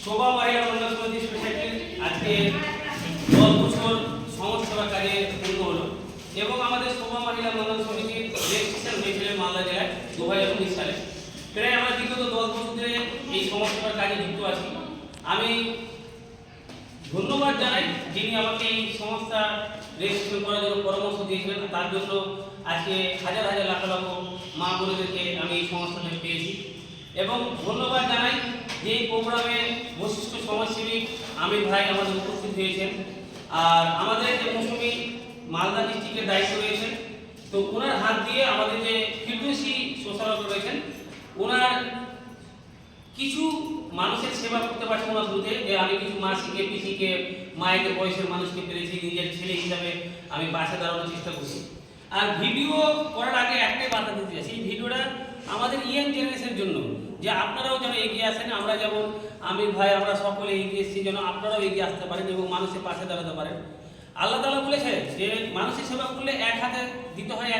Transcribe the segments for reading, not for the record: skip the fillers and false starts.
শোভা মহিলা কল্যাণ সমিতি সোসাইটির আজকে 10 বছর সমাজসেবা কাজে পূর্ণ হলো এবং আমাদের শোভা মহিলা কল্যাণ সমিতির রেজিস্ট্রেশন হয়েছিল মালদা জেলায় 2019 সালে। প্রায় আমরা বিগত 10 বছর ধরে এই সমাজসেবার কাজে যুক্ত আছি। আমি ধন্যবাদ জানাই যিনি আমাকে এই সংস্থা রেজিস্ট্রেশন করার জন্য পরামর্শ দিয়েছিলেন। তার জন্য আজকে হাজার হাজার লাখ লাখ মা বোনেদেরকে আমি এই সংস্থাতে পেয়েছি এবং ধন্যবাদ জানাই যে এই প্রোগ্রামে বৈশিষ্ট্য সমাজসেবী আমির ভাই আমাদের উপস্থিত হয়েছেন। আর আমাদের যে মৌসুমি মালদা ডিস্ট্রিক্টের দায়িত্ব রয়েছেন, তো ওনার হাত দিয়ে আমাদের যে ফিরদৌসী সোশ্যাল ওয়ার্কার রয়েছেন, ওনার কিছু মানুষের সেবা করতে পারছি ওনার দুধে যে আমি কিছু মাসিকে পিসিকে মায়েদের বয়সের মানুষকে পেরেছি, নিজের ছেলে হিসাবে আমি পাশে দাঁড়ানোর চেষ্টা করছি। আর ভিডিও করার আগে একটাই বার্তা দিতে চাই, এই ভিডিওটা আমাদের ইয়াং জেনারেশনের জন্য, যে আপনারাও যেন এগিয়ে আসেন। আমরা যেমন আমির ভাই আমরা সকলে এগিয়ে এসেছি, যেন আপনারাও এগিয়ে আসতে পারেন এবং মানুষের পাশে দাঁড়াতে পারেন। আল্লাহ তাআলা বলেছে যে মানুষের সেবা করলে এক হাতে দিতে হয়,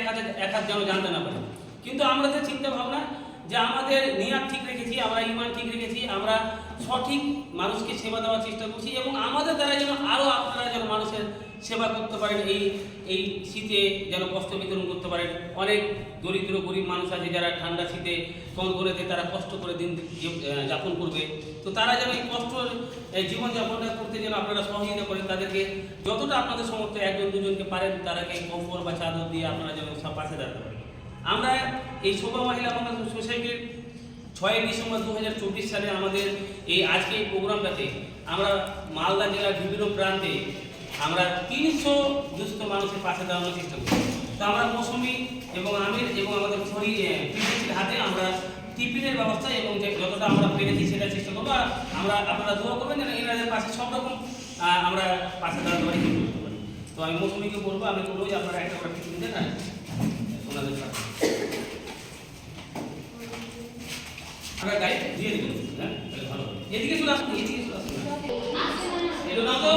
এক হাত যেন জানতে না পারে। কিন্তু আমাদের চিন্তা ভাবনা যে আমাদের নিয়াত ঠিক রেখেছি, আমরা ঈমান ঠিক রেখেছি, আমরা সঠিক মানুষকে সেবা দেওয়ার চেষ্টা করছি এবং আমাদের দ্বারা যেন আরও আপনারা যেন মানুষের সেবা করতে পারেন, এই শীতে যেন বস্ত্র বিতরণ করতে পারেন। অনেক দরিদ্র গরিব মানুষ আছে যারা ঠান্ডা শীতে কনকনেতে তারা কষ্ট করে দিন যাপন করবে, তো তারা যেন এই কষ্টর জীবনযাপনটা করতে যেন আপনারা সহযোগিতা করেন। তাদেরকে যতটা আপনাদের সমর্থ একজন দুজনকে পারেন তারাকে কম্বল বা চাদর দিয়ে আপনারা যেন সব পাশে দাঁড়াতে পারেন। আমরা এই শোভা মহিলা কল্যাণ সোসাইটির 6 ডিসেম্বর 2024 সালে আমাদের এই আজকে এই প্রোগ্রামটাতে আমরা মালদা জেলার বিভিন্ন প্রান্তে আমরা 300 দুস্থ মানুষের পাশে দাঁড়ানোর চেষ্টা করি। তো আমরা মৌসুমি এবং আমির এবং আমাদের ফিরদৌসীর হাতে আমরা টিফিনের ব্যবস্থা এবং যতটা আমরা পেরেছি সেটা চেষ্টা করবো। আর আমরা আপনারা দোয়া করবেন যেন এনাদের পাশে সব রকম আমরা পাশে দাঁড়াতে পারি, হেল্প করতে পারি। তো আমি মৌসুমিকে বলবো, আমি বলবো যে আপনারা একটা করে টিফিন দেন আর ওনাদের পাশে আমরা গাইড দিয়ে দেবেন। হ্যাঁ, ভালো। এদিকে চলে আসুন, এদিকে চলে আসুন, এটা না তো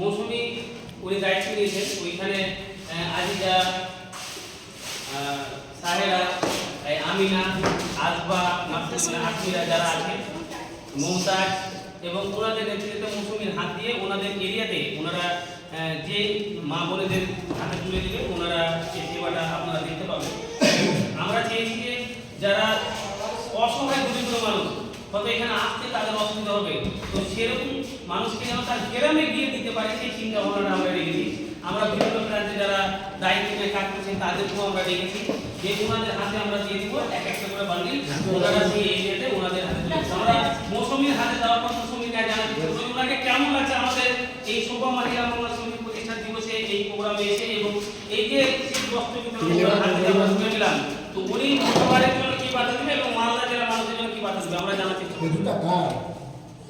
মৌসুমি উনি দায়িত্ব নিয়েছেন। ওইখানে আজিজা, সাহেরা, আমিনা, আসবা, আজমিরা যারা আছে, মমতাজ এবং ওনাদের নেতৃত্বে মৌসুমির হাত দিয়ে ওনাদের এরিয়াতে ওনারা যে মা বোনেদের হাতে তুলে দেবে, ওনারা সেই সেবাটা আপনারা দেখতে পাবেন। আমরা চেয়েছি যে যারা অসহায় দরিদ্র মানুষ হয়তো এখানে আসতে তাদের অসুবিধা হবে, তো সেরকম মানুষকে যেন তার গ্রামে গিয়ে দিতে পারে সেই চিন্তা ভাবনাটা আমরা রেখেছি। আমরা বিভিন্ন প্রান্তে যারা দায়িত্ব নিয়ে কাজ করছেন তাদেরকেও আমরা রেখেছি যে ওনাদের হাতে আমরা দিয়ে দিব এক একটা করে বান্ডিল, ওনারা সেই এরিয়াতে ওনাদের হাতে তুলে দেবে। আমরা মৌসুমির হাতে দেওয়ার পর মৌসুমিকে জানাচ্ছি ওনাকে কেমন লাগছে আমাদের এই শোভা মহিলা কল্যাণ সমিতি প্রতিষ্ঠা দিবসে এই প্রোগ্রামে এসে এবং এই যে বস্ত্র বিতরণ হাতে আমরা শুনে নিলাম, তো উনি সবার জন্য কি বার্তা দেবে এবং মালদা জেলার মানুষের জন্য কি বার্তা দেবে আমরা জানার চেষ্টা করব।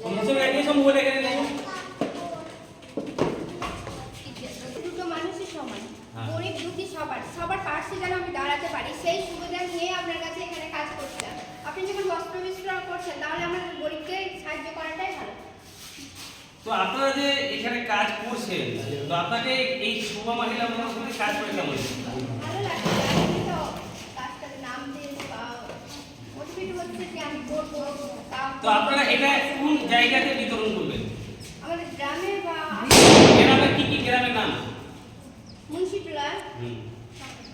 মৌসুমি একই সব মোবাইল এখানে দেখুন, দুটো মানুষের সমান, গরিব দুঃখী সবার পাশে যেন আমি দাঁড়াতে পারি সেই সুবিধা নিয়ে আপনার কাছে এখানে কাজ করছিলাম। আপনি যখন বস্ত্র বিতরণ করছেন তাহলে আমাদের গরিবকে সাহায্য করাটাই ভালো। তো আপনারা যে এখানে কাজ করছেন, তো আপনাকে এই শোভা মহিলা কল্যাণ সমিতির কাজ করে কেমন ভালো লাগছে? আমি তো কাজটাতে নাম দিয়ে মোটিভেট হচ্ছে যে আমি করবো। তো আপনারা এটা কোন জায়গাতে বিতরণ করবেন? আমাদের গ্রামে বা গ্রামে কি গ্রামের নাম? মুন্সিটোলা,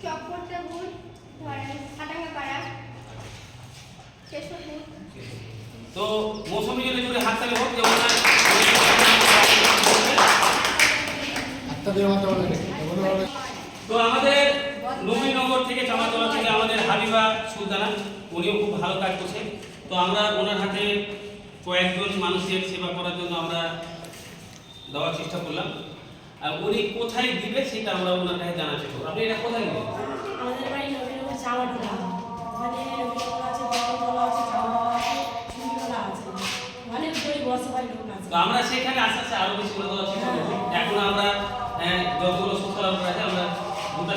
চকপট্টাপুর, ধরেন কাটাঙ্গাপাড়া, কেশবপুর। তো মৌসুমি যদি জুড়ে হাততালি হোক যে ওনার তো আমাদের নবীনগর থেকে চামাতলা থেকে আমাদের হাবিবা সুলতানা, উনিও খুব ভালো কাজ করছেন। তো আমরা ওনার হাতে কয়েকজন মানুষের সেবা করার জন্য আমরা দেওয়ার চেষ্টা করলাম। আর উনি কোথায় দিবে সেটা আমরা ওনার কাছে জানার চেষ্টা করব। আপনি এটা কোথায় দিবেন? আমাদের বাড়ি নবীনগর চাওয়াটোলা, ওখানে নবীনগর আছে, বড়তলা আছে, চাওয়াটোলা আছে, চুড়িতলা আছে, অনেক গরিব অসহায় লোক আছে। তো আমরা সেখানে আস্তে আস্তে আরো বেশি করে দেওয়ার চেষ্টা করব। এখন আমরা যতগুলো সোশ্যাল ওয়ার্কার আছে আমরা 2টা